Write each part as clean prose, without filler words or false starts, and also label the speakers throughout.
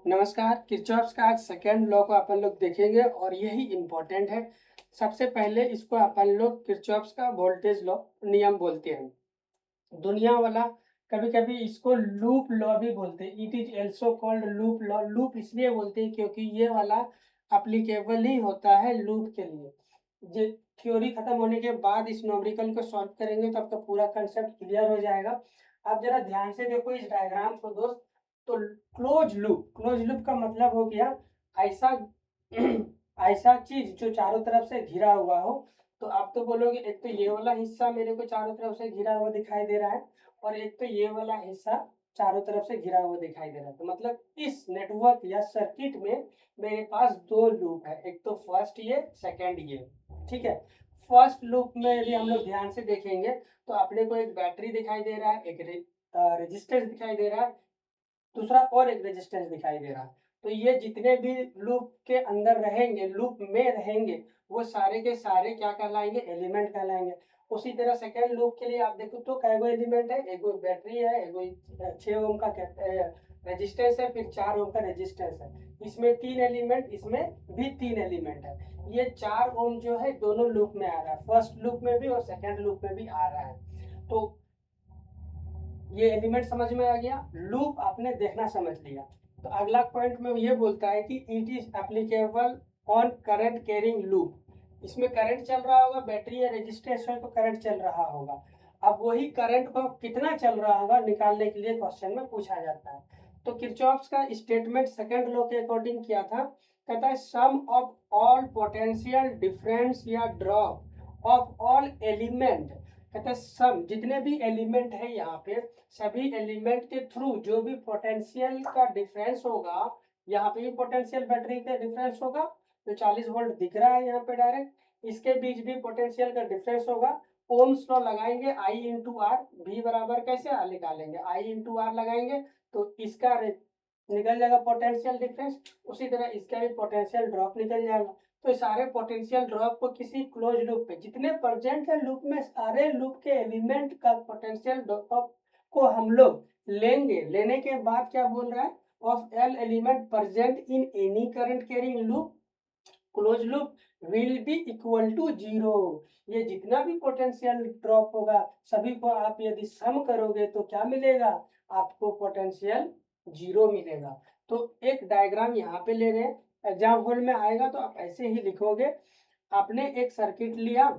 Speaker 1: नमस्कार। किरचॉफ्स का आज सेकेंड लॉ को अपन लोग देखेंगे और यही इम्पोर्टेंट है। सबसे पहले इसको अपन लोग किरचॉफ्स का वोल्टेज लॉ नियम बोलते हैं। दुनिया वाला कभी कभी इसको लूप लॉ भी बोलते हैं। It is also called loop law. Loop इसलिए बोलते हैं क्योंकि ये वाला अप्लीकेबल ही होता है लूप के लिए। ये थ्योरी खत्म होने के बाद इस न्यूमेरिकल को सॉल्व करेंगे तो आपका पूरा कंसेप्ट क्लियर हो जाएगा। आप जरा ध्यान से देखो इस डायग्राम को दोस्त। तो क्लोज लूप का मतलब हो गया ऐसा ऐसा चीज जो चारों तरफ से घिरा हुआ हो। तो आप तो बोलोगे एक तो ये वाला हिस्सा मेरे को चारों तरफ से घिरा हुआ दिखाई दे रहा है और एक तो ये वाला हिस्सा चारों तरफ से घिरा हुआ दिखाई दे रहा है। तो मतलब इस नेटवर्क या सर्किट में मेरे पास दो लूप है, एक तो फर्स्ट ये, सेकंड ये। ठीक है। फर्स्ट लूप में यदि हम लोग ध्यान से देखेंगे तो अपने को एक बैटरी दिखाई दे रहा है, एक रेजिस्टेंस दिखाई दे रहा है, दूसरा और एक रेजिस्टेंस दिखाई दे रहा है। तो ये जितने भी लूप के अंदर रहेंगे, लूप में रहेंगे, वो सारे के सारे क्या कहलाएंगे? एलिमेंट कहलाएंगे। उसी तरह सेकेंड लूप के लिए आप देखो तो कैगो एलिमेंट है, एक बैटरी है, एक 6 ओम का रेजिस्टेंस है, फिर 4 ओम का रेजिस्टेंस है। इसमें 3 एलिमेंट, इसमें भी 3 एलिमेंट है। ये 4 ओम जो है दोनों लूप में आ रहा है, फर्स्ट लूप में भी और सेकेंड लूप में भी आ रहा है। तो ये एलिमेंट समझ में आ गया, लूप आपने देखना समझ लिया। तो अगला पॉइंट में ये बोलता है कि it is applicable on current carrying loop. इसमें करंट चल रहा होगा, बैटरी या रेजिस्टेंस है तो करंट चल रहा होगा। अब वही करंट को कितना चल रहा होगा निकालने के लिए क्वेश्चन में पूछा जाता है। तो किरचॉफ्स का स्टेटमेंट सेकंड लॉ के अकॉर्डिंग क्या था? कहता है सम ऑफ ऑल पोटेंशियल डिफरेंस या ड्रॉप ऑफ ऑल एलिमेंट। कहते हैं सम जितने भी एलिमेंट है यहाँ पे, सभी एलिमेंट के थ्रू जो भी पोटेंशियल का डिफरेंस होगा, यहाँ पे भी पोटेंशियल बैटरी का डिफरेंस होगा तो 40 वोल्ट दिख रहा है यहाँ पे डायरेक्ट, इसके बीच भी पोटेंशियल का डिफरेंस होगा। ओम्स लॉ लगाएंगे, आई इंटू आर, भी बराबर कैसे निकालेंगे? आई इंटू आर लगाएंगे तो इसका निकल जाएगा पोटेंशियल डिफरेंस, उसी तरह इसका भी पोटेंशियल ड्रॉप निकल जाएगा। तो सारे पोटेंशियल ड्रॉप को किसी क्लोज लूप पे जितने प्रेजेंट है लूप में, सारे लूप के एलिमेंट का पोटेंशियल ड्रॉप को हम लोग लेंगे। लेने के बाद क्या बोल रहा है? Of all element present in any current carrying loop close loop will be equal to zero. ये जितना भी पोटेंशियल ड्रॉप होगा सभी को आप यदि सम करोगे तो क्या मिलेगा? आपको पोटेंशियल जीरो मिलेगा। तो एक डायग्राम यहाँ पे ले रहे हैं, एग्जाम हॉल में आएगा तो आप ऐसे ही लिखोगे। आपने एक सर्किट लिया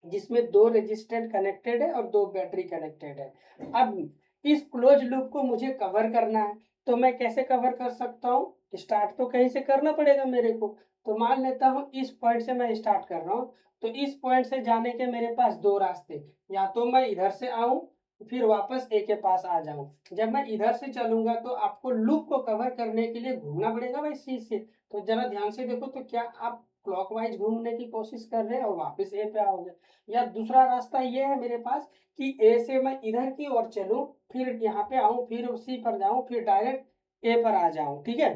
Speaker 1: जिसमें 2 रेजिस्टेंट कनेक्टेड है और 2 बैटरी कनेक्टेड है। अब इस क्लोज लूप को मुझे कवर करना है तो मैं कैसे कवर कर सकता हूँ? स्टार्ट तो कहीं से करना पड़ेगा मेरे को। तो मान लेता हूँ इस पॉइंट से मैं स्टार्ट कर रहा हूँ, तो इस पॉइंट से जाने के मेरे पास 2 रास्ते, या तो मैं इधर से आऊं फिर वापस ए के पास आ जाऊं। जब मैं इधर से चलूंगा तो आपको लूप को कवर करने के लिए घूमना पड़ेगा भाई सी से। तो जरा ध्यान से देखो, तो क्या आप क्लॉकवाइज घूमने की कोशिश कर रहे हैं और वापस ए पे आओगे? या दूसरा रास्ता ये है मेरे पास कि ए से मैं इधर की ओर चलूं, फिर यहाँ पे आऊं, फिर सी पर जाऊं, फिर डायरेक्ट ए पर आ जाऊं। ठीक है।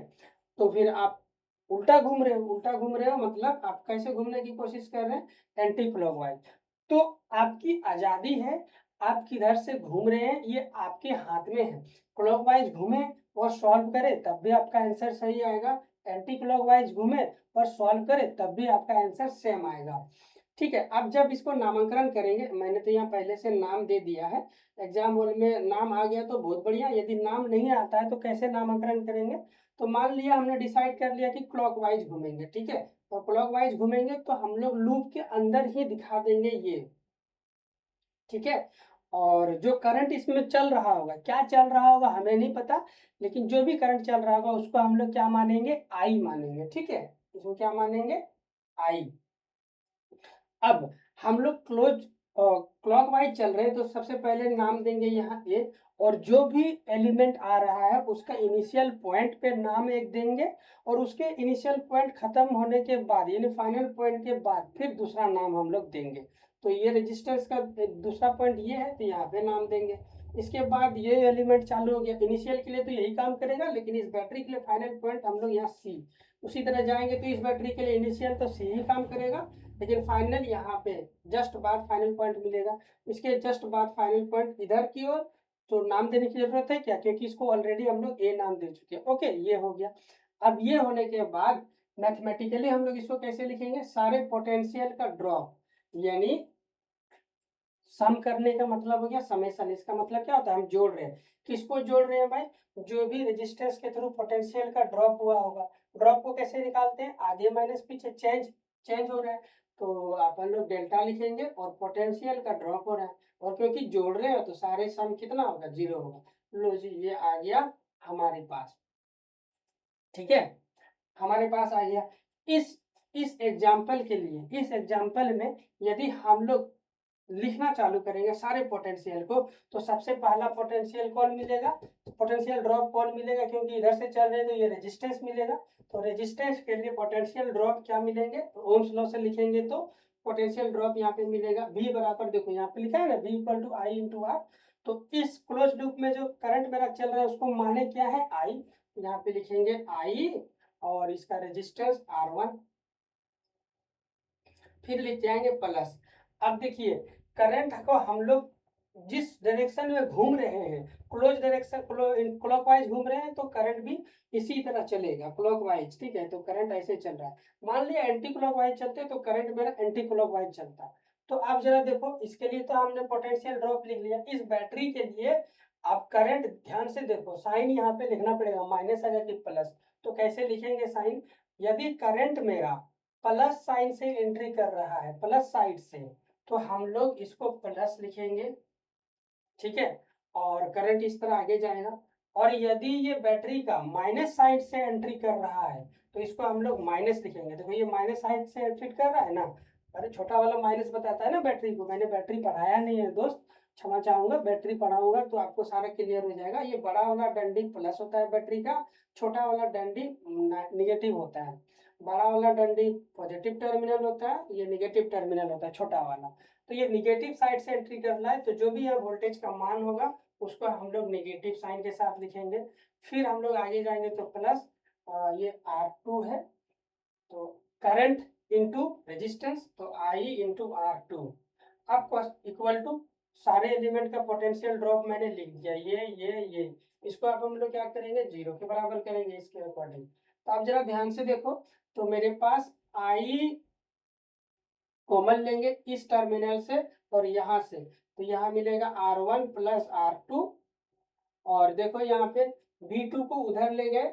Speaker 1: तो फिर आप उल्टा घूम रहे हो, उल्टा घूम रहे हो मतलब आप कैसे घूमने की कोशिश कर रहे हैं? Anti clockwise. तो आपकी आजादी है, आप किधर से घूम रहे हैं ये आपके हाथ में है। क्लॉकवाइज घूमे और सॉल्व करे तब भी आपका आंसर सही आएगा, एंटी क्लॉकवाइज घूमे और सॉल्व करे तब भी आपका आंसर सेम आएगा। ठीक है। अब जब इसको नामांकन करेंगे, मैंने तो यहाँ पहले से नाम दे दिया है, एग्जाम हॉल में नाम आ गया तो बहुत बढ़िया, यदि नाम नहीं आता है तो कैसे नामांकन करेंगे? तो मान लिया हमने डिसाइड कर लिया कि क्लॉकवाइज घूमेंगे। ठीक है। और क्लॉकवाइज घूमेंगे तो हम लोग लूप के अंदर ही दिखा देंगे ये। ठीक है। और जो करंट इसमें चल रहा होगा, क्या चल रहा होगा हमें नहीं पता, लेकिन जो भी करंट चल रहा होगा उसको हम लोग क्या मानेंगे? आई मानेंगे। ठीक है। इसको क्या मानेंगे? आई। अब हम लोग क्लॉकवाइज चल रहे हैं तो सबसे पहले नाम देंगे यहाँ ए, और जो भी एलिमेंट आ रहा है उसका इनिशियल पॉइंट पे नाम एक देंगे, और उसके इनिशियल पॉइंट खत्म होने के बाद यानी फाइनल पॉइंट के बाद फिर दूसरा नाम हम लोग देंगे। तो ये रेजिस्टेंस का दूसरा पॉइंट ये है तो यहाँ पे नाम देंगे। इसके बाद ये एलिमेंट चालू हो गया, इनिशियल के लिए तो यही काम करेगा, लेकिन इस बैटरी के लिए फाइनल पॉइंट हम लोग यहाँ सी। उसी तरह जाएंगे तो इस बैटरी के लिए इनिशियल तो सी ही काम करेगा, लेकिन फाइनल यहाँ पे जस्ट बाद फाइनल पॉइंट मिलेगा। इसके जस्ट बाद फाइनल पॉइंट इधर की ओर तो नाम देने की जरूरत है क्या, क्योंकि इसको ऑलरेडी हम लोग ए नाम दे चुके हैं। ओके, ये हो गया। अब ये होने के बाद मैथमेटिकली हम लोग इसको कैसे लिखेंगे, सारे पोटेंशियल का ड्रॉप, यानी सम करने का मतलब हो गया समेशन। इसका मतलब क्या होता है, हम जोड़ रहे हैं। किसको जोड़ रहे हैं भाई, जो भी रेजिस्टेंस के थ्रू पोटेंशियल का ड्रॉप हुआ होगा। ड्रॉप को कैसे निकालते हैं, आगे माइनस पीछे, चेंज हो रहा है तो अपन लोग डेल्टा लिखेंगे, और पोटेंशियल का ड्रॉप हो रहा है, और क्योंकि जोड़ रहे हो तो सारे सम कितना होगा, 0 होगा। लो जी, ये आ गया हमारे पास। ठीक है, हमारे पास आ गया। इस एग्जाम्पल के लिए, इस एग्जाम्पल में यदि हम लोग लिखना चालू करेंगे सारे पोटेंशियल को, तो सबसे पहला पोटेंशियल कौन मिलेगा, पोटेंशियल ड्रॉप कौन मिलेगा, क्योंकि इधर से चल रहे हैं तो ये रेजिस्टेंस मिलेगा। तो रेजिस्टेंस के लिए पोटेंशियल ड्रॉप क्या मिलेंगे, ओम्स लॉ से लिखेंगे तो पोटेंशियल ड्रॉप यहाँ पे मिलेगा V बराबर, देखो यहाँ पे लिखा है ना, V equal to I into R. तो इस क्लोज लूप में जो करंट मेरा चल रहा है उसको माने क्या है, I, यहाँ पे लिखेंगे I, और इसका रेजिस्टेंस R1, फिर लिख जाएंगे प्लस। अब देखिए, करंट को हम लोग जिस डायरेक्शन में घूम रहे हैं, क्लोज डायरेक्शन, क्लॉकवाइज घूम रहे हैं, तो करंट भी इसी तरह चलेगा क्लॉकवाइज। ठीक है, तो करंट ऐसे चल रहा है। मान लिया एंटी क्लॉकवाइज चलते तो करंट मेरा एंटी क्लॉकवाइज चलता। तो आप जरा देखो, इसके लिए तो हमने पोटेंशियल ड्रॉप लिख लिया। इस बैटरी के लिए आप करंट ध्यान से देखो, साइन यहाँ पे लिखना पड़ेगा, माइनस आएगा कि प्लस। तो कैसे लिखेंगे साइन, यदि करंट मेरा प्लस साइन से एंट्री कर रहा है, प्लस साइड से, तो हम लोग इसको प्लस लिखेंगे। ठीक है, और करंट इस तरह आगे जाएगा। और यदि ये बैटरी का माइनस साइड से एंट्री कर रहा है तो इसको हम लोग माइनस लिखेंगे। देखो ये माइनस साइड से एंट्री कर रहा है ना, अरे छोटा वाला माइनस बताता है ना बैटरी को, मैंने बैटरी पढ़ाया नहीं है दोस्त, क्षमा चाहूंगा। बैटरी पढ़ाऊंगा तो आपको सारा क्लियर हो जाएगा। ये बड़ा वाला डंडी प्लस होता है बैटरी का, छोटा वाला डंडी निगेटिव होता है। बड़ा वाला डंडी पॉजिटिव टर्मिनल होता है, ये निगेटिव टर्मिनल होता है छोटा वाला। तो ये निगेटिव साइड से एंट्री करना है, तो जो भी यहाँ वोल्टेज का मान होगा उसको हम लोग निगेटिव साइन के साथ लिखेंगे। फिर हम लोग आगे जाएंगे तो प्लस, ये R2 है, तो करंट इंटू रेजिस्टेंस, तो I इंटू R2। अब इक्वल टू सारे एलिमेंट का पोटेंशियल ड्रॉप मैंने लिख दिया, ये इसको अब हम लोग क्या करेंगे, 0 के बराबर करेंगे इसके अकॉर्डिंग। तो आप जरा ध्यान से देखो, तो मेरे पास I कॉमन लेंगे इस टर्मिनल से और यहाँ से, तो यहाँ मिलेगा R1 प्लस R2। और देखो यहाँ पे V2 को उधर ले गए,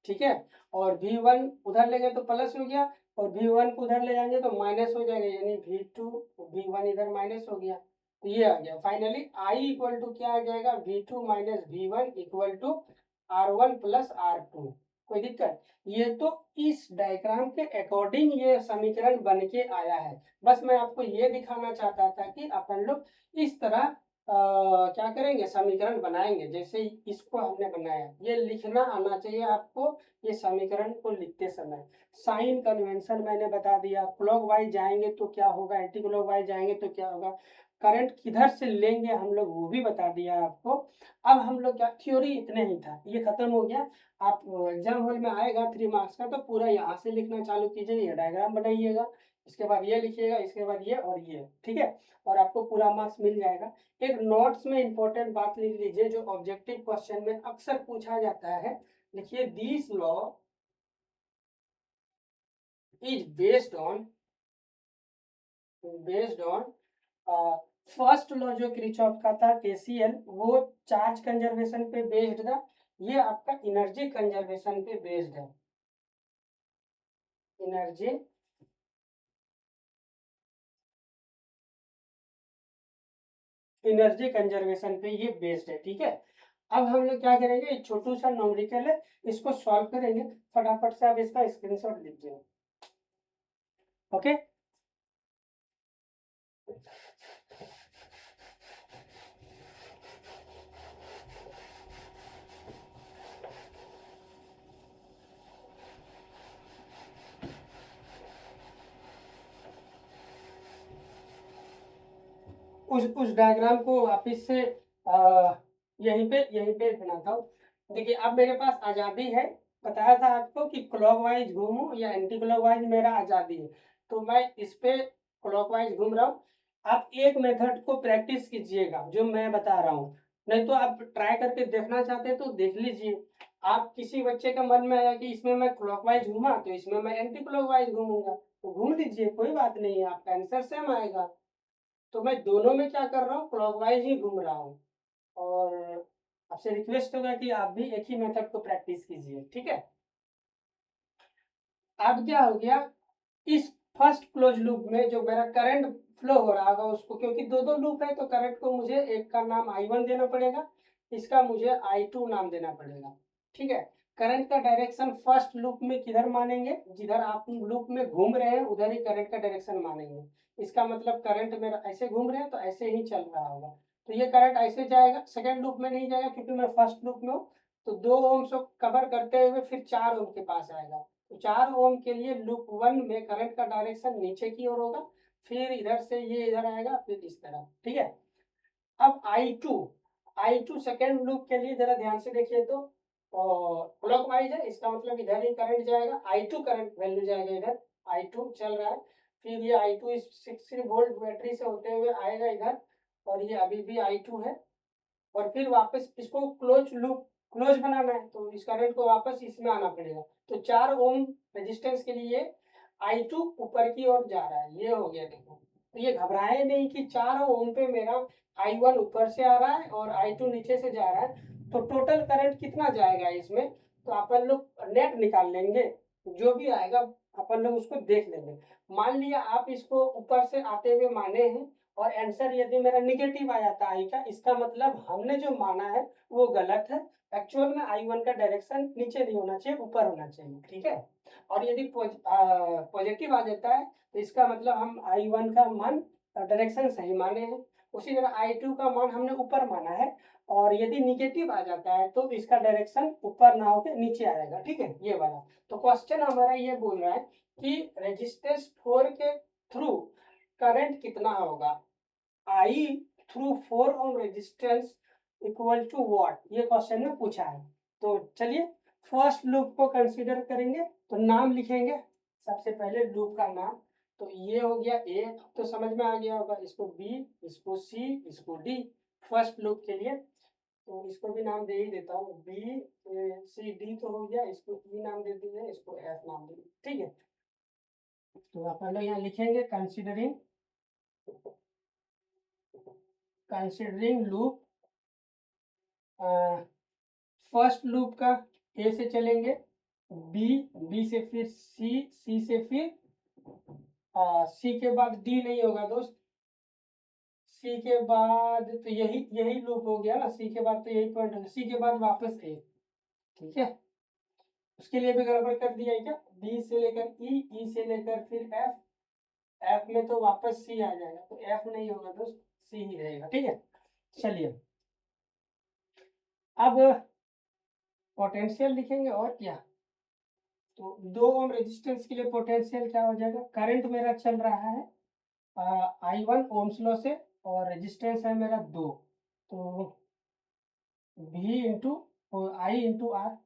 Speaker 1: ठीक है, और V1 उधर ले गए तो प्लस हो गया, और V1 को उधर ले जाएंगे तो माइनस हो जाएगा, यानी V2 V1 इधर माइनस हो गया। तो ये आ गया फाइनली I इक्वल टू क्या आ जाएगा, V2 minus V1 equal to R1 plus R2। कोई दिक्कत, ये तो इस डायग्राम के अकॉर्डिंग ये समीकरण बन के आया है। बस मैं आपको ये दिखाना चाहता था कि अपन लोग इस तरह क्या करेंगे, समीकरण बनाएंगे जैसे इसको हमने बनाया। ये लिखना आना चाहिए आपको, ये समीकरण को लिखते समय। साइन कन्वेंशन मैंने बता दिया, क्लॉकवाइज जाएंगे तो क्या होगा, एंटी क्लॉकवाइज जाएंगे तो क्या होगा, करंट किधर से लेंगे हम लोग वो भी बता दिया आपको। अब हम लोग क्या, थ्योरी इतने ही था, ये खत्म हो गया। आप एग्जाम हॉल में आएगा 3 मार्क्स का, तो पूरा यहाँ से लिखना चालू कीजिएगा, ये डायग्राम बनाइएगा, इसके बाद ये लिखिएगा, इसके बाद ये और ये, ठीक है, और आपको पूरा मार्क्स मिल जाएगा। एक नोट्स में इंपॉर्टेंट बात लिख लीजिए जो ऑब्जेक्टिव क्वेश्चन में अक्सर पूछा जाता है। देखिए, this law is based on first law जो क्रिचॉफ का था KCL, वो चार्ज कंजर्वेशन पे बेस्ड था। ये आपका एनर्जी कंजर्वेशन पे बेस्ड है, एनर्जी कंजर्वेशन पे ये बेस्ड है। ठीक है, अब हम लोग क्या करेंगे, एक छोटू सा न्यूमेरिकल है, इसको सॉल्व करेंगे। फटाफट से आप इसका स्क्रीनशॉट लीजिए। ओके, उस डायग्राम को वापिस से यहीं पे बनाता हूँ। देखिए, अब मेरे पास आज़ादी है, बताया था आपको कि क्लॉकवाइज घूमूं या एंटी क्लॉकवाइज, मेरा आज़ादी है। तो मैं इस पे क्लॉकवाइज घूम रहा हूँ। आप एक मेथड को प्रैक्टिस कीजिएगा जो मैं बता रहा हूँ, नहीं तो आप ट्राई करके देखना चाहते हैं तो देख लीजिए। आप किसी बच्चे का मन में आया कि इसमें मैं क्लॉकवाइज घूमा तो इसमें मैं एंटी क्लॉकवाइज घूमूंगा, तो घूम लीजिए, कोई बात नहीं है, आपका आंसर सेम आएगा। तो मैं दोनों में क्या कर रहा हूँ, क्लॉकवाइज ही घूम रहा हूँ। और आपसे रिक्वेस्ट होगा कि आप भी एक ही मेथड को प्रैक्टिस कीजिए, ठीक है। अब क्या हो गया, इस फर्स्ट क्लोज लूप में जो मेरा करंट फ्लो हो रहा होगा उसको, क्योंकि दो दो लूप है तो करंट को मुझे एक का नाम I1 देना पड़ेगा, इसका मुझे I2 नाम देना पड़ेगा, ठीक है। करंट का डायरेक्शन फर्स्ट लूप में किधर मानेंगे, जिधर आप लूप में घूम रहे हैं उधर ही करंट का डायरेक्शन मानेंगे। इसका मतलब करंट मेरा ऐसे घूम रहे हैं तो ऐसे ही चल रहा होगा, तो ये करंट ऐसे जाएगा, सेकेंड लूप में नहीं जाएगा क्योंकि मैं फर्स्ट लूप में हूँ। तो 2 ओम को कवर करते हुए फिर 4 ओम के पास आएगा। तो 4 ओम के लिए लूप 1 में करंट का डायरेक्शन नीचे की ओर होगा, फिर इधर से ये इधर आएगा, फिर इस तरह, ठीक है। अब I2 सेकेंड लूप के लिए जरा ध्यान से देखिए तो क्लॉकवाइज है, इसका मतलब इधर ही करंट जाएगा, I2 करंट वैल्यू जाएगा इधर, I2 चल रहा है, फिर ये I2 इस 60 वोल्ट बैटरी से होते हुए आएगा इधर, और ये अभी भी I2 है, और फिर वापस इसको क्लोज बनाना है तो इस करंट को वापस इसमें आना पड़ेगा। तो 4 ओम रेजिस्टेंस के लिए I2 ऊपर की ओर जा रहा है, ये हो गया देखो। तो ये घबराए नहीं कि 4 ओम पे मेरा I1 ऊपर से आ रहा है और I2 नीचे से जा रहा है, तो टोटल करंट कितना जाएगा इसमें, तो अपन लोग नेट निकाल लेंगे, जो भी आएगा अपन लोग उसको देख लेंगे। मान लिया आप इसको ऊपर से आते हुए माने हैं और आंसर यदि मेरा निगेटिव आ जाता है I का, इसका मतलब हमने जो माना है वो गलत है। एक्चुअल में I1 का डायरेक्शन नीचे नहीं होना चाहिए, ऊपर होना चाहिए, ठीक है। और यदि पॉजिटिव आ जाता है तो इसका मतलब हम I1 का मान डायरेक्शन सही माने हैं। उसी तरह I2 का मान हमने ऊपर माना है, और यदि निगेटिव आ जाता है तो इसका डायरेक्शन ऊपर ना होकर नीचे आएगा, ठीक है, ये वाला। तो क्वेश्चन हमारा ये बोल रहा है कि रेजिस्टेंस 4 के थ्रू करंट कितना होगा, I through 4 ohm resistance equal to what, ये क्वेश्चन में पूछा है। तो चलिए फर्स्ट लूप को कंसीडर करेंगे, तो नाम लिखेंगे सबसे पहले लूप का नाम। तो ये हो गया ए, तो समझ में आ गया होगा, इसको बी, इसको सी, इसको डी, फर्स्ट लूप के लिए। तो इसको भी नाम दे ही देता हूँ, बी सी डी तो हो गया, इसको ई नाम दे दीजिए, इसको एफ नाम दे दीजिए, ठीक है। तो आप पहले यहाँ लिखेंगे कंसिडरिंग लूप, फर्स्ट लूप का ए से चलेंगे, बी से फिर सी से फिर सी के बाद डी नहीं होगा दोस्त, सी के बाद तो यही यही लूप हो गया ना, सी के बाद तो यही पॉइंट होगा, सी के बाद वापस ए, ठीक है। उसके लिए भी गड़बड़ कर दिया है क्या, बी से लेकर ई से लेकर फिर एफ, एफ में तो वापस सी आ जाएगा, तो एफ नहीं होगा दोस्त, सी ही रहेगा, ठीक है। चलिए अब पोटेंशियल लिखेंगे, और क्या, तो 2 ओम रेजिस्टेंस के लिए पोटेंशियल क्या हो जाएगा, करंट मेरा चल रहा है I1 ओम्स लॉ से, और रेजिस्टेंस है मेरा 2, तो V into I into R.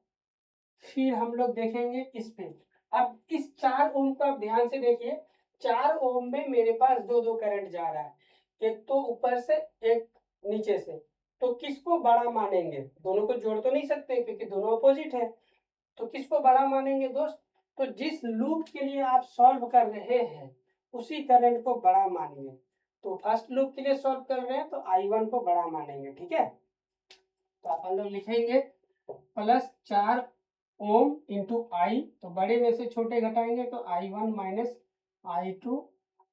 Speaker 1: फिर हम लोग देखेंगे इस पे, अब इस 4 ओम को आप ध्यान से देखिए, 4 ओम में मेरे पास दो दो करंट जा रहा है, एक तो ऊपर से एक नीचे से, तो किसको बड़ा मानेंगे, दोनों को जोड़ तो नहीं सकते क्योंकि दोनों अपोजिट है, तो किसको बड़ा मानेंगे दोस्त, तो जिस लूप के लिए आप सॉल्व कर रहे हैं उसी करंट को बड़ा मानेंगे। तो फर्स्ट लूप के लिए सॉल्व कर रहे हैं तो I1 को बड़ा मानेंगे, ठीक है। तो अपन लोग लिखेंगे +4 ओम इंटू आई, तो बड़े में से छोटे घटाएंगे तो I1 माइनस I2,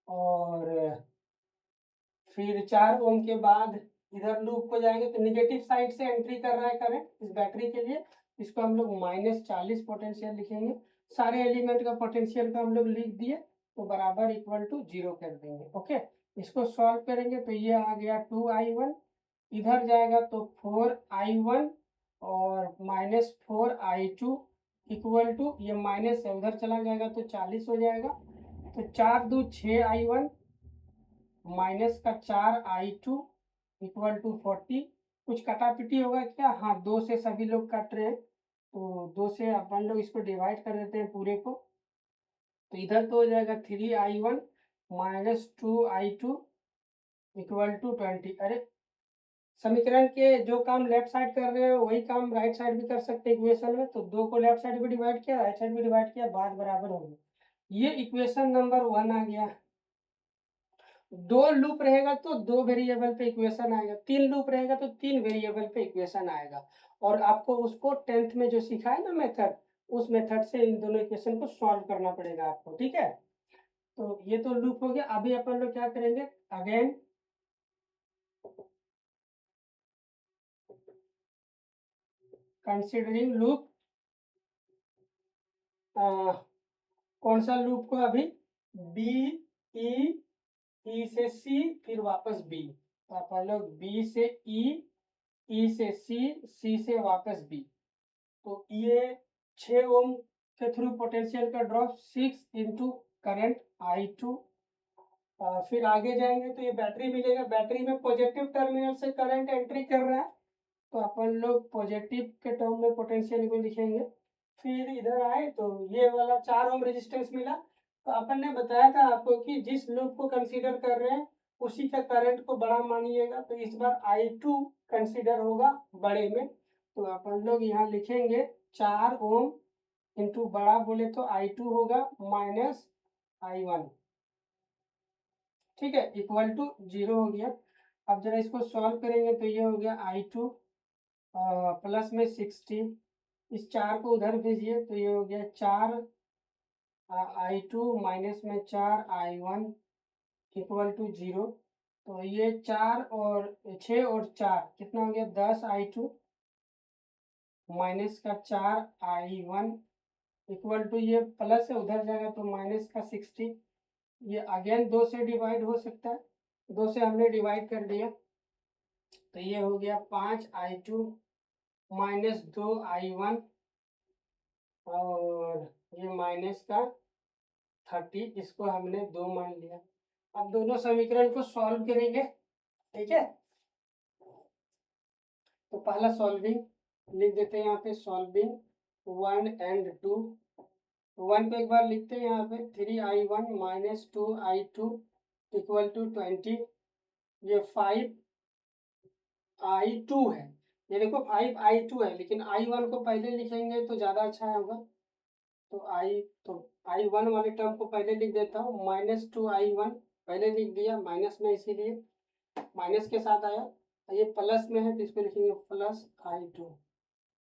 Speaker 1: और फिर 4 ओम के बाद इधर लूप को जाएंगे तो निगेटिव साइड से एंट्री कर रहा है करंट इस बैटरी के लिए, इसको हम लोग -40 पोटेंशियल लिखेंगे, सारे एलिमेंट का पोटेंशियल का हम लोग लिख दिए, तो बराबर इक्वल टू 0 कर देंगे, ओके। इसको सॉल्व करेंगे तो ये आ गया 2I1, इधर जाएगा तो 4I1 और -4I2 इक्वल टू, ये माइनस है उधर चला जाएगा तो 40 हो जाएगा, तो 4 2 6I1 माइनस का 4I2 इक्वल टू 40। कुछ कटापिटी होगा क्या, हाँ 2 से सभी लोग कट रहे हैं, तो 2 से अपन लोग इसको डिवाइड कर देते हैं पूरे को, तो इधर तो हो जाएगा 3I1 -2I2 इक्वल टू 20। अरे समीकरण के जो काम लेफ्ट साइड कर रहे हो वही काम राइट साइड भी कर सकते हैं इक्वेशन में। तो 2 को लेफ्ट साइड में डिवाइड किया, राइट साइड में डिवाइड किया, बात बराबर हो गई। ये इक्वेशन नंबर 1 आ गया। 2 लूप रहेगा तो 2 वेरिएबल पे इक्वेशन आएगा, 3 लूप रहेगा तो 3 वेरिएबल पे इक्वेशन आएगा। और आपको उसको 10th में जो सिखाया ना मेथड, उस मेथड से इन दोनों इक्वेशन को सॉल्व करना पड़ेगा आपको, ठीक है। तो ये तो लूप हो गया। अभी अपन लोग क्या करेंगे, अगेन कंसिडरिंग लूप, कौन सा लूप को, अभी बी ई, ई से सी, फिर वापस बी। तो अपन लोग बी से ई से सी से वापस बी। तो ये 6 ओम के थ्रू पोटेंशियल का ड्रॉप 6 इंटू करेंट I2। फिर आगे जाएंगे तो ये बैटरी मिलेगा, बैटरी में पॉजिटिव टर्मिनल से करंट एंट्री कर रहा है, तो अपन लोग पॉजिटिव के टर्म में पोटेंशियल को लिखेंगे। फिर इधर आए तो ये वाला 4 ओम रेजिस्टेंस मिला। तो अपन ने बताया था आपको कि जिस लूप को कंसीडर कर रहे हैं उसी का करंट को बड़ा मानिएगा। तो इस बार I2 कंसीडर होगा बड़े में। तो अपन लोग यहाँ लिखेंगे 4 ओम इंटू बड़ा बोले तो I2 होगा माइनस I1, ठीक है, इक्वल टू 0 हो गया। अब जरा इसको सॉल्व करेंगे तो ये हो गया I2 प्लस में 60, इस 4 को उधर भेजिए तो ये हो गया 4 I2 माइनस में 4 I1 इक्वल टू 0। तो ये 4 और 6 और 4 कितना हो गया, 10 I2 माइनस का 4 I1 इक्वल टू, ये प्लस है उधर जाएगा तो माइनस का 60। ये अगेन 2 से डिवाइड हो सकता है, 2 से हमने डिवाइड कर दिया। तो ये हो गया 5 I2 माइनस 2 I1 और ये माइनस का 30, इसको हमने 2 मान लिया। अब दोनों समीकरण को सॉल्व करेंगे, ठीक है। तो पहला सॉल्विंग लिख देते हैं यहाँ पे, सॉल्विंग 1 एंड 2। 1 को एक बार लिखते हैं यहाँ पे 3I1 minus 2I2 equal to 20। ये 5I2 है, ये देखो 5I2 है, लेकिन I1 को पहले लिखेंगे तो ज़्यादा अच्छा होगा। तो I1 वाले टर्म को पहले लिख देता हूँ, माइनस 2I1 पहले लिख दिया, माइनस में इसीलिए माइनस के साथ आया। ये प्लस में है तो इसको लिखेंगे प्लस I2।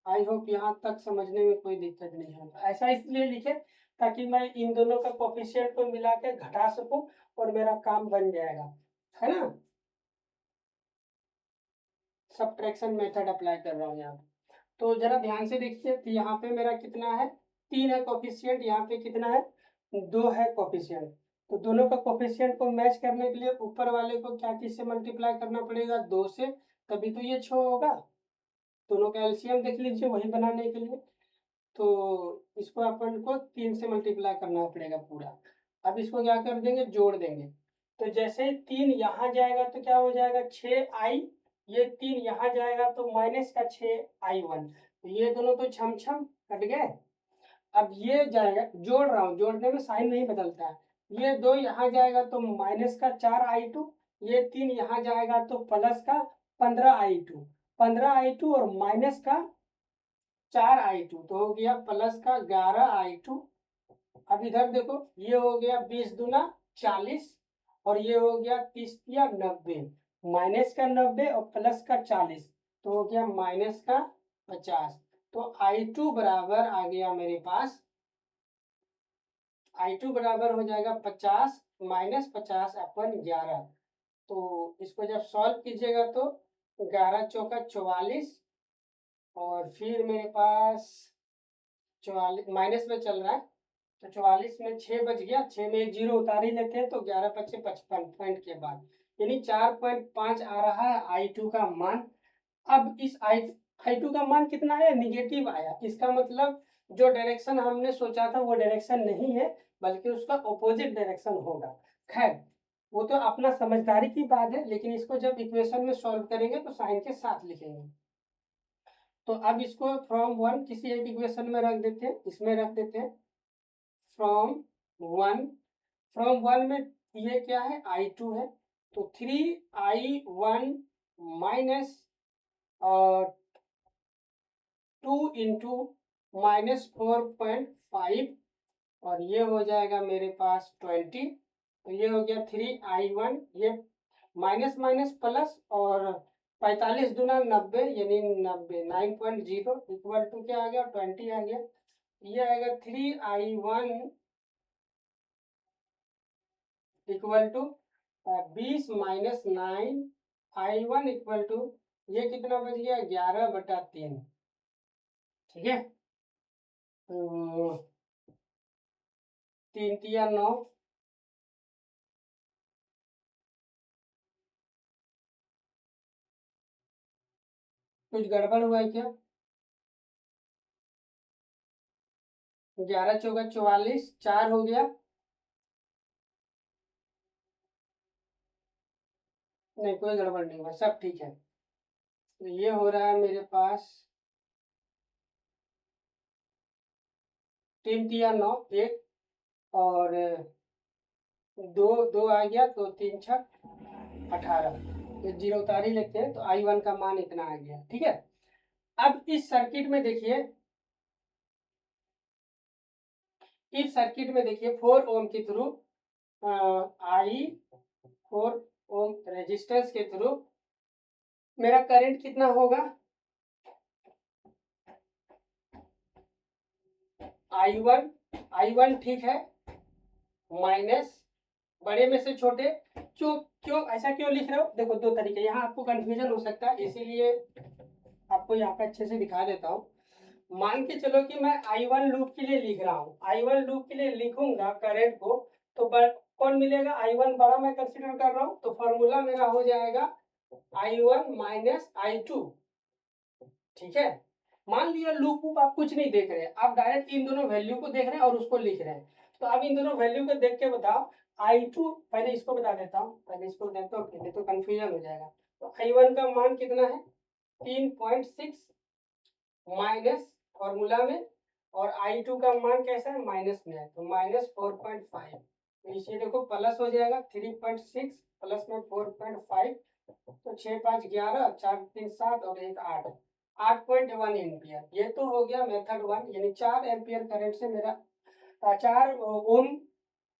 Speaker 1: आई होप यहाँ तक समझने में कोई दिक्कत नहीं होगा। ऐसा इसलिए लिखे ताकि मैं इन दोनों का कोफिशिएंट को मिला के घटा सकूं और मेरा काम बन जाएगा, है ना। सबट्रैक्शन मेथड अप्लाई कर रहा हूँ यहाँ पे। तो जरा ध्यान से देखिए, तो यहाँ पे मेरा कितना है, 3 है कोफिशिएंट, यहाँ पे कितना है, 2 है कोफिशिएंट। तो दोनों का कोफिशिएंट को मैच करने के लिए ऊपर वाले को क्या चीज से मल्टीप्लाई करना पड़ेगा, 2 से, तभी तो ये 6 होगा। दोनों का एलसीएम देख लीजिए वही बनाने के लिए। तो इसको अपन को 3 से मल्टीप्लाई करना पड़ेगा पूरा। अब इसको क्या कर देंगे, जोड़ देंगे। तो जैसे 3 यहाँ जाएगा तो क्या हो जाएगा 6I, ये 3 यहाँ जाएगा तो माइनस का 6I1। तो ये दोनों तो छम छम कट गए। अब ये जाएगा, जोड़ रहा हूँ, जोड़ने में साइन नहीं बदलता है। ये 2 यहाँ जाएगा तो माइनस का 4I2, ये 3 यहाँ जाएगा तो प्लस का 15I2, 15I2 और माइनस का 4I2, तो हो गया प्लस का 11I2। अब इधर देखो, ये हो गया 20 दूना 40 और ये हो गया 30 या 90, माइनस का 90 और प्लस का 40, तो हो गया माइनस का 50। तो I2 बराबर आ गया मेरे पास, I2 बराबर हो जाएगा 50 माइनस 50 अपन 11। तो इसको जब सॉल्व कीजिएगा तो 11 चौका 44 और फिर मेरे पास 44 माइनस में चल रहा है, तो 44 में 6 बच गया, 6 में एक जीरो उतार ही लेते हैं तो 11 पच्चे 55 पॉइंट के बाद, यानी 4.5 आ रहा है I2 का मान। अब इस I2 का मान कितना है, निगेटिव आया, इसका मतलब जो डायरेक्शन हमने सोचा था वो डायरेक्शन नहीं है, बल्कि उसका ऑपोजिट डायरेक्शन होगा। खैर वो तो अपना समझदारी की बात है, लेकिन इसको जब इक्वेशन में सॉल्व करेंगे तो साइन के साथ लिखेंगे। तो अब इसको फ्रॉम 1 किसी एक इक्वेशन में रख देते हैं, इसमें रख देते हैं फ्रॉम 1। फ्रॉम 1 में ये क्या है, I2 है, तो 3I1 माइनस 2 इंटू -4.5 और ये हो जाएगा मेरे पास 20। तो ये हो गया 3I1, ये माइनस माइनस प्लस और 45 दूना 90 यानी 90 9.0 इक्वल टू क्या आ गया 20 आ गया। ये आएगा 3I1 equal to 20 minus 9I1 equal to ये कितना बच गया 11/3। ठीक है, तो 3 तिया 9, कुछ गड़बड़ हुआ है क्या? 11 चौका 44, 4 हो गया। नहीं, कोई गड़बड़ नहीं हुआ, सब ठीक है। तो ये हो रहा है मेरे पास 3 तिया 9 1 और 2 2 आ गया, तो 3 छक 18। तो जीरो उतार ही लेते हैं, तो I1 का मान इतना आ गया। ठीक है, अब इस सर्किट में देखिए, इस सर्किट में देखिए 4 ओम के थ्रू आई 4 ओम रेजिस्टेंस के थ्रू मेरा करंट कितना होगा I1 ठीक है, माइनस बड़े में से छोटे। क्यों क्यों ऐसा क्यों लिख रहे हो? देखो दो तरीके, यहाँ आपको कंफ्यूजन हो सकता है, इसीलिए आपको यहाँ पे अच्छे से दिखा देता हूँ। मान के चलो कि मैं I1 लूप के लिए लिख रहा हूँ, I1 लूप के लिए लिखूंगा करंट को, तो कौन मिलेगा? I1 बड़ा मैं कंसीडर कर रहा हूँ, तो फॉर्मूला मेरा हो जाएगा I1 माइनस I2। ठीक है, मान लिया लूप वूप आप कुछ नहीं देख रहे, आप डायरेक्ट इन दोनों वैल्यू को देख रहे हैं और उसको लिख रहे हैं। तो अब इन दोनों वैल्यू को देख के बताओ I2, पहले इसको बता देता हूँ, पहले इसको देता हूँ, नहीं तो कंफ्यूजन हो जाएगा। तो I1 का मान कितना है 3.6 माइनस फॉर्मूला में, और I2 का मान कैसा है माइनस में है, तो -4.5। तो इसे देखो प्लस हो जाएगा 3.6 प्लस में 4.5, तो 6 5 11, 4 3 7 और 1 8, 8.1 एम्पियर। ये तो हो गया मेथड 1, यानी 4 एम्पियर करंट से मेरा 4 ओम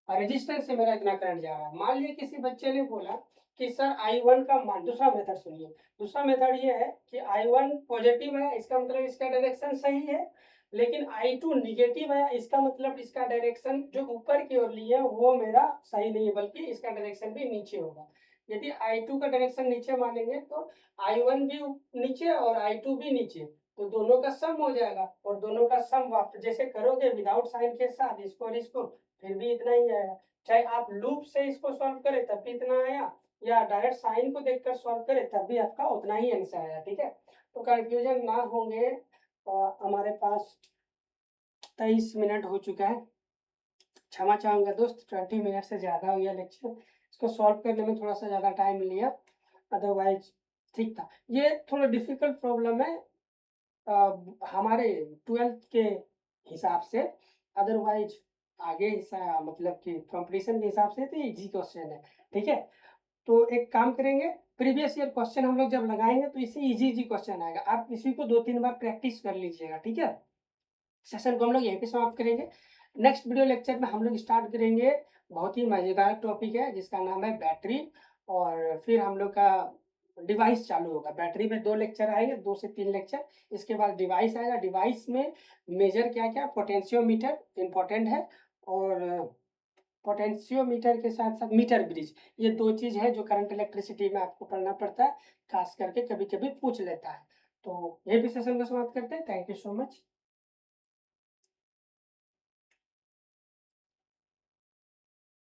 Speaker 1: रेजिस्टेंस से मेरा इतना करंट जा रहा है। मान लिया किसी बच्चे ने बोला कि सर I1 का मान, दूसरा मेथड सुनिए, दूसरा मेथड ये है कि I1 पॉजिटिव है, इसका मतलब इसका डायरेक्शन सही है, लेकिन I2 निगेटिव है, इसका मतलब इसका डायरेक्शन जो ऊपर की ओर लिए वो मेरा सही नहीं है, बल्कि इसका डायरेक्शन भी नीचे होगा। यदि I2 का डायरेक्शन नीचे मानेंगे तो I1 भी नीचे और I2 भी नीचे, तो दोनों का सम हो जाएगा, और दोनों का सम वापस जैसे करोगे विदाउट साइन के साथ इसको और इसको, फिर भी इतना ही आएगा। चाहे आप लूप से इसको सॉल्व करें तब भी इतना आया, या डायरेक्ट साइन को देखकर सॉल्व करें तब भी आपका उतना ही आंसर आया। ठीक है, तो कंफ्यूजन ना होंगे। हमारे पास 23 मिनट हो चुका है, क्षमा चाहूंगा दोस्त, 20 मिनट से ज़्यादा हो गया लेक्चर, इसको सॉल्व करने में थोड़ा सा ज़्यादा टाइम लिया, अदरवाइज ठीक था। ये थोड़ा डिफिकल्ट प्रॉब्लम है हमारे 12th के हिसाब से, अदरवाइज आगे हिस्सा मतलब कि कंपटीशन के हिसाब से तो इजी क्वेश्चन है। ठीक है, तो एक काम करेंगे, प्रीवियस ईयर क्वेश्चन हम लोग जब लगाएंगे तो इससे इजी इजी क्वेश्चन आएगा, आप इसी को 2-3 बार प्रैक्टिस कर लीजिएगा। ठीक है, सेशन को हम लोग यहीं पे समाप्त करेंगे। नेक्स्ट वीडियो लेक्चर में हम लोग स्टार्ट करेंगे, बहुत ही मज़ेदार टॉपिक है जिसका नाम है बैटरी, और फिर हम लोग का डिवाइस चालू होगा। बैटरी में 2 लेक्चर आएंगे, 2 से 3 लेक्चर, इसके बाद डिवाइस आएगा। डिवाइस में मेजर क्या क्या, पोटेंशियोमीटर इंपॉर्टेंट है, और पोटेंशियोमीटर के साथ साथ मीटर ब्रिज, ये 2 चीज़ है जो करंट इलेक्ट्रिसिटी में आपको पढ़ना पड़ता है, खास करके कभी कभी पूछ लेता है। तो यही भी सेशन को समाप्त करते हैं। Thank you so much.